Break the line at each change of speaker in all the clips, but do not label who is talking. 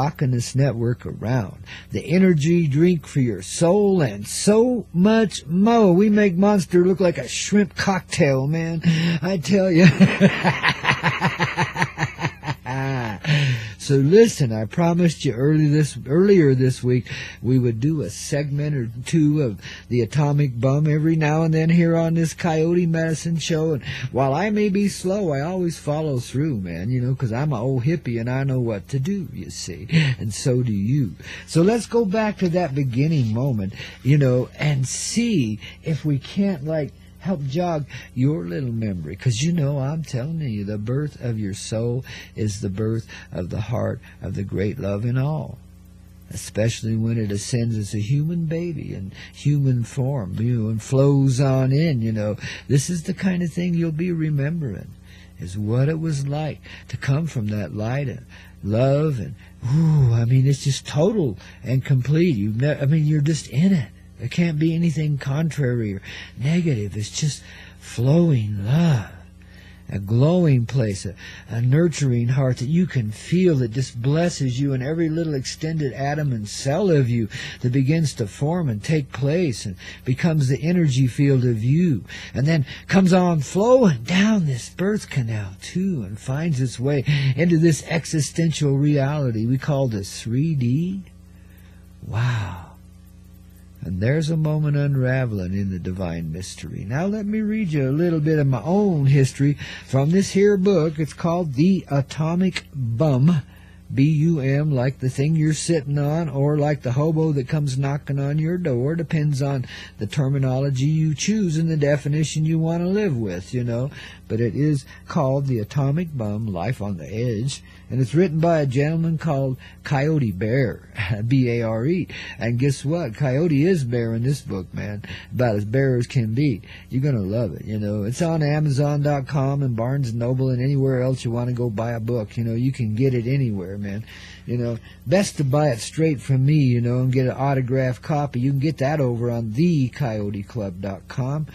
rocking this network around. The energy drink for your soul and so much more. We make Monster look like a shrimp cocktail, man. I tell you. So listen, I promised you earlier this week we would do a segment or two of the Atomic Bum every now and then here on this Coyote Medicine Show. And while I may be slow, I always follow through, man, you know, because I'm an old hippie and I know what to do, you see, and so do you. So let's go back to that beginning moment, you know, and see if we can't, like, help jog your little memory. Because, you know, I'm telling you, the birth of your soul is the birth of the heart of the great love in all. Especially when it ascends as a human baby in human form, you know, and flows on in, you know. This is the kind of thing you'll be remembering, is what it was like to come from that light and love. And, ooh, I mean, it's just total and complete. I mean, you're just in it. There can't be anything contrary or negative. It's just flowing love, a glowing place, a nurturing heart that you can feel that just blesses you and every little extended atom and cell of you that begins to form and take place and becomes the energy field of you, and then comes on flowing down this birth canal too and finds its way into this existential reality we call the 3D. Wow. And there's a moment unraveling in the divine mystery. Now let me read you a little bit of my own history from this here book. It's called The Atomic Bum. B-U-M, like the thing you're sitting on, or like the hobo that comes knocking on your door. Depends on the terminology you choose and the definition you want to live with, you know. But it is called The Atomic Bum, Life on the Edge. And it's written by a gentleman called Coyote Bear, B-A-R-E. And guess what? Coyote is bear in this book, man. About as bare as can be. You're going to love it, you know. It's on Amazon.com and Barnes & Noble and anywhere else you want to go buy a book. You know, you can get it anywhere, man. You know, best to buy it straight from me, you know, and get an autographed copy. You can get that over on thecoyoteclub.com.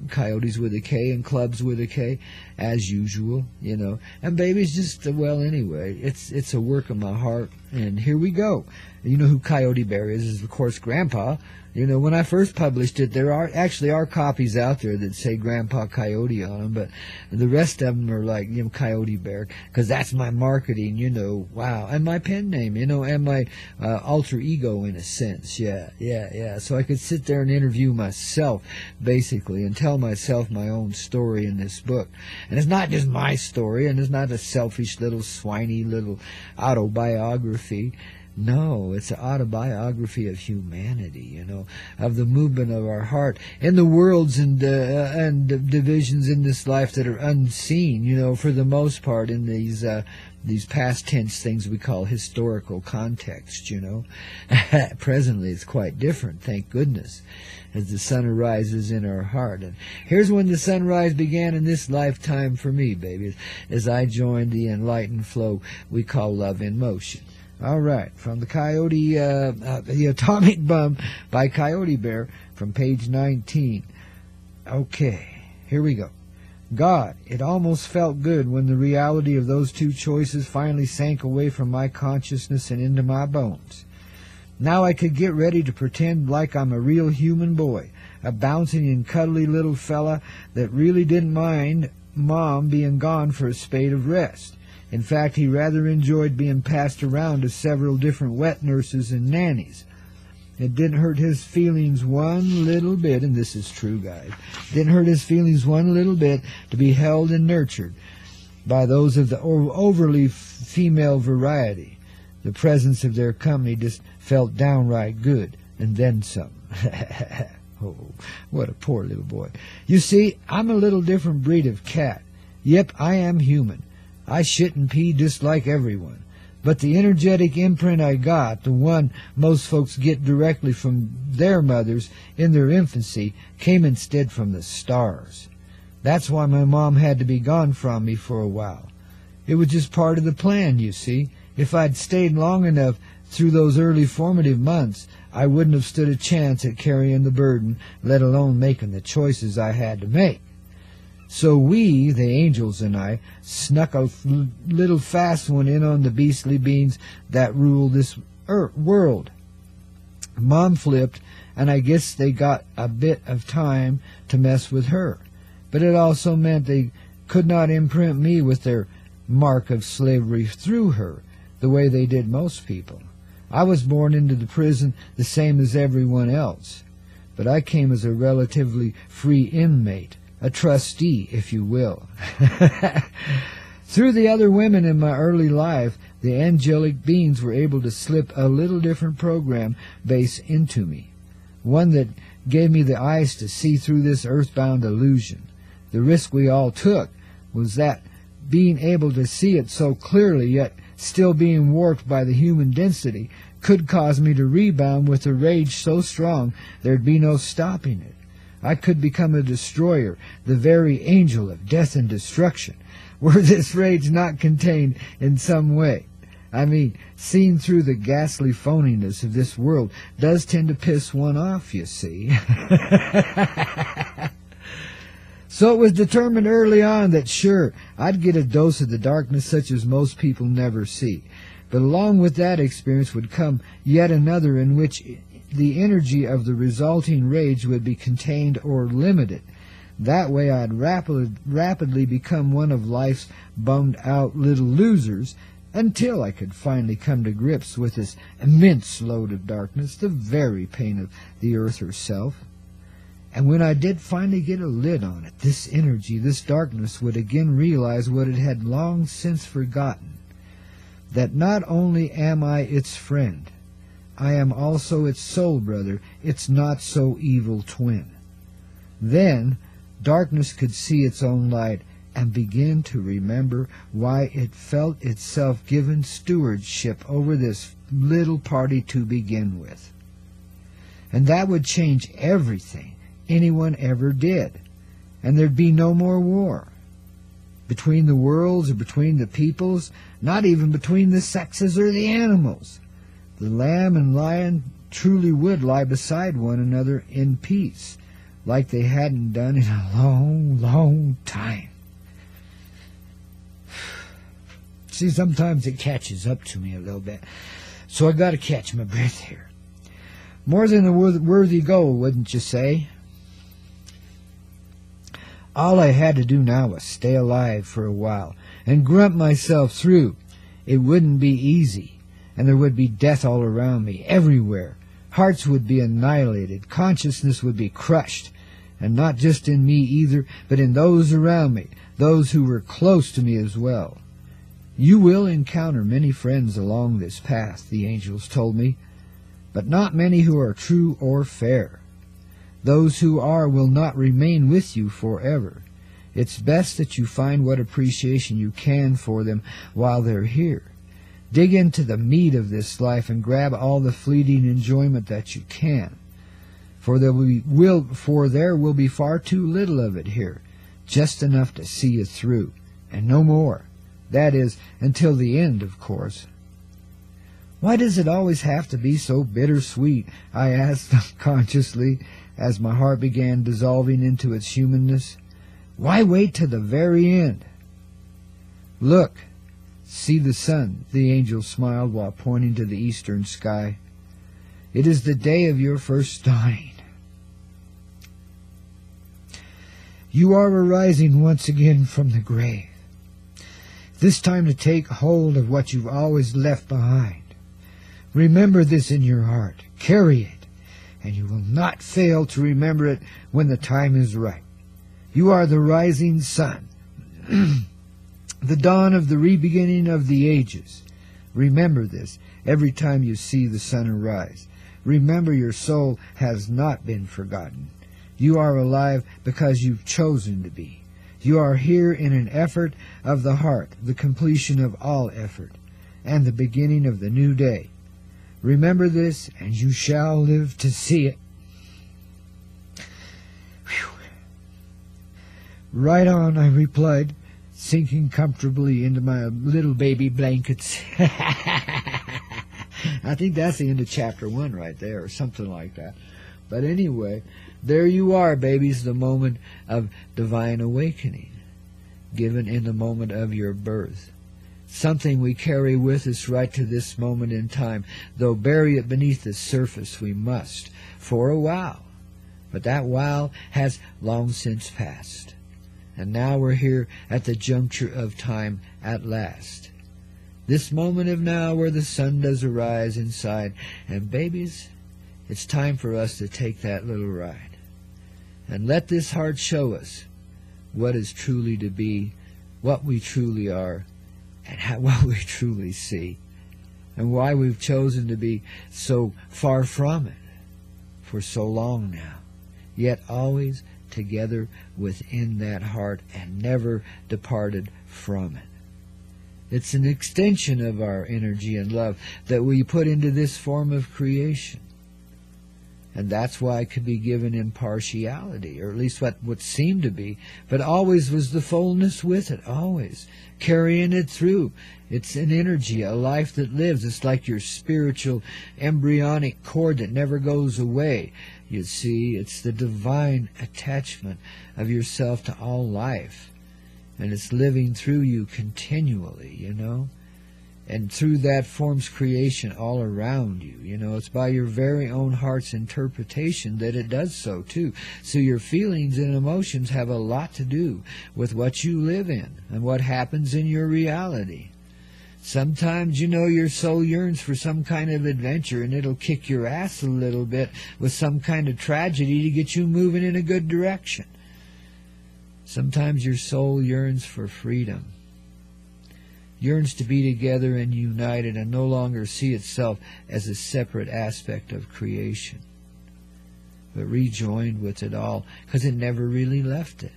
Coyotes with a K and clubs with a K, as usual, you know. And baby's just, well, anyway, it's a work of my heart. And here we go. You know who Coyote Bear is, of course, Grandpa. You know, when I first published it, there are copies out there that say Grandpa Coyote on them, but the rest of them are like, you know, Coyote Bear, because that's my marketing, you know, wow, and my pen name, you know, and my alter ego in a sense, yeah. So I could sit there and interview myself, basically, and tell myself my own story in this book. And it's not just my story, and it's not a selfish little swiny little autobiography. No, it's an autobiography of humanity, you know, of the movement of our heart in the worlds and divisions in this life that are unseen, you know, for the most part in these past tense things we call historical context, you know. Presently it's quite different, thank goodness, as the sun arises in our heart. And here's when the sunrise began in this lifetime for me, baby, as I joined the enlightened flow we call love in motion. All right, from the The Atomic Bum by Coyote Bear from page 19. Okay, here we go. God, it almost felt good when the reality of those two choices finally sank away from my consciousness and into my bones. Now I could get ready to pretend like I'm a real human boy, a bouncing and cuddly little fella that really didn't mind Mom being gone for a spate of rest. In fact, he rather enjoyed being passed around to several different wet nurses and nannies. It didn't hurt his feelings one little bit, and this is true, guys, didn't hurt his feelings one little bit to be held and nurtured by those of the overly female variety. The presence of their company just felt downright good, and then some. Oh, what a poor little boy. You see, I'm a little different breed of cat. Yep, I am human. I shit and pee just like everyone. But the energetic imprint I got, the one most folks get directly from their mothers in their infancy, came instead from the stars. That's why my mom had to be gone from me for a while. It was just part of the plan, you see. If I'd stayed long enough through those early formative months, I wouldn't have stood a chance at carrying the burden, let alone making the choices I had to make. So we, the angels and I, snuck a little fast one in on the beastly beings that rule this world. Mom flipped, and I guess they got a bit of time to mess with her. But it also meant they could not imprint me with their mark of slavery through her, the way they did most people. I was born into the prison the same as everyone else, but I came as a relatively free inmate, a trustee, if you will. Through the other women in my early life, the angelic beings were able to slip a little different program base into me, one that gave me the eyes to see through this earthbound illusion. The risk we all took was that being able to see it so clearly, yet still being warped by the human density, could cause me to rebound with a rage so strong there'd be no stopping it. I could become a destroyer, the very angel of death and destruction, were this rage not contained in some way. I mean, seeing through the ghastly phoniness of this world does tend to piss one off, you see. So it was determined early on that, sure, I'd get a dose of the darkness such as most people never see. But along with that experience would come yet another in which the energy of the resulting rage would be contained or limited. That way I'd rapidly become one of life's bummed-out little losers, until I could finally come to grips with this immense load of darkness, the very pain of the earth herself. And when I did finally get a lid on it, this energy, this darkness, would again realize what it had long since forgotten, that not only am I its friend, I am also its soul brother, its not-so-evil twin. Then darkness could see its own light and begin to remember why it felt itself given stewardship over this little party to begin with. And that would change everything anyone ever did, and there'd be no more war. Between the worlds or between the peoples, not even between the sexes or the animals. The lamb and lion truly would lie beside one another in peace, like they hadn't done in a long, long time. See, sometimes it catches up to me a little bit, so I got to catch my breath here. More than a worthy goal, wouldn't you say? All I had to do now was stay alive for a while and grunt myself through. It wouldn't be easy, and there would be death all around me, everywhere. Hearts would be annihilated, consciousness would be crushed, and not just in me either, but in those around me, those who were close to me as well. You will encounter many friends along this path, the angels told me, but not many who are true or fair. Those who are will not remain with you forever. It's best that you find what appreciation you can for them while they're here. Dig into the meat of this life and grab all the fleeting enjoyment that you can. For there will be far too little of it here, just enough to see you through, and no more. That is, until the end, of course. Why does it always have to be so bittersweet? I asked unconsciously, as my heart began dissolving into its humanness. Why wait to the very end? Look, see the sun, the angel smiled while pointing to the eastern sky. It is the day of your first dying. You are arising once again from the grave, this time to take hold of what you've always left behind. Remember this in your heart, carry it, and you will not fail to remember it when the time is right. You are the rising sun, the dawn of the re-beginning of the ages. Remember this every time you see the sun arise. Remember your soul has not been forgotten. You are alive because you've chosen to be. You are here in an effort of the heart, the completion of all effort, and the beginning of the new day. Remember this, and you shall live to see it. Whew. Right on, I replied, sinking comfortably into my little baby blankets. I think that's the end of chapter 1 right there, or something like that. But anyway, there you are, babies, the moment of divine awakening, given in the moment of your birth. Something we carry with us right to this moment in time, though bury it beneath the surface we must, for a while. But that while has long since passed. And now we're here at the juncture of time at last. This moment of now where the sun does arise inside. And babies, it's time for us to take that little ride. And let this heart show us what is truly to be, what we truly are, and what we truly see. And why we've chosen to be so far from it for so long now. Yet always together within that heart and never departed from it. It's an extension of our energy and love that we put into this form of creation. And that's why it could be given impartiality, or at least what would seem to be, but always was the fullness with it, always, carrying it through. It's an energy, a life that lives. It's like your spiritual embryonic cord that never goes away. You see, it's the divine attachment of yourself to all life. And it's living through you continually, you know. And through that forms creation all around you. You know, it's by your very own heart's interpretation that it does so, too. So your feelings and emotions have a lot to do with what you live in and what happens in your reality. Sometimes, you know, your soul yearns for some kind of adventure, and it'll kick your ass a little bit with some kind of tragedy to get you moving in a good direction. Sometimes your soul yearns for freedom, yearns to be together and united and no longer see itself as a separate aspect of creation, but rejoined with it all, because it never really left it.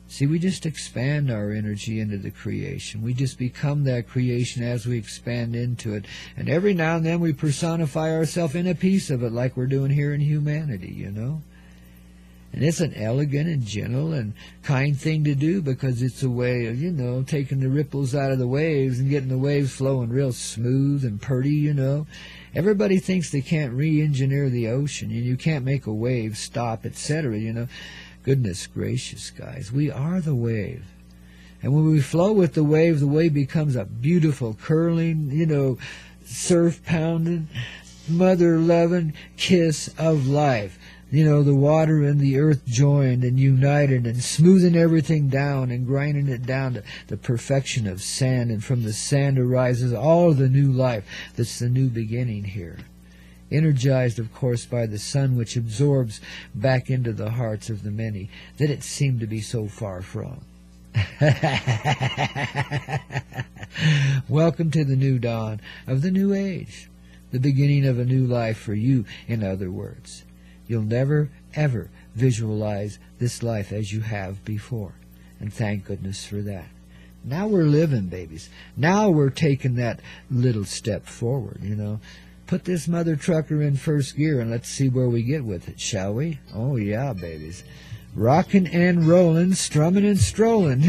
See, we just expand our energy into the creation. We just become that creation as we expand into it. And every now and then we personify ourselves in a piece of it, like we're doing here in humanity, you know. And it's an elegant and gentle and kind thing to do, because it's a way of, you know, taking the ripples out of the waves and getting the waves flowing real smooth and purty, you know. Everybody thinks they can't re-engineer the ocean, and you can't make a wave stop, etc., you know. Goodness gracious, guys, we are the wave. And when we flow with the wave becomes a beautiful, curling, you know, surf-pounding, mother-loving kiss of life. You know, the water and the earth joined and united and smoothing everything down and grinding it down to the perfection of sand. And from the sand arises all the new life that's the new beginning here. Energized, of course, by the sun, which absorbs back into the hearts of the many that it seemed to be so far from. Welcome to the new dawn of the new age, the beginning of a new life for you, in other words. You'll never, ever visualize this life as you have before, and thank goodness for that. Now we're living, babies. Now we're taking that little step forward, you know. Put this mother trucker in first gear and let's see where we get with it, shall we? Oh, yeah, babies. Rocking and rolling, strumming and strolling,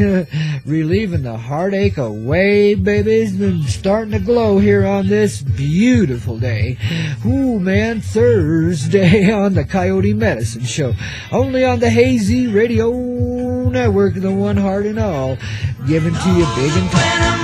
relieving the heartache away, babies, and starting to glow here on this beautiful day. Ooh, man, Thursday on the Coyote Medicine Show. Only on the Hazy Radio Network, the one heart and all, given to you big and tall.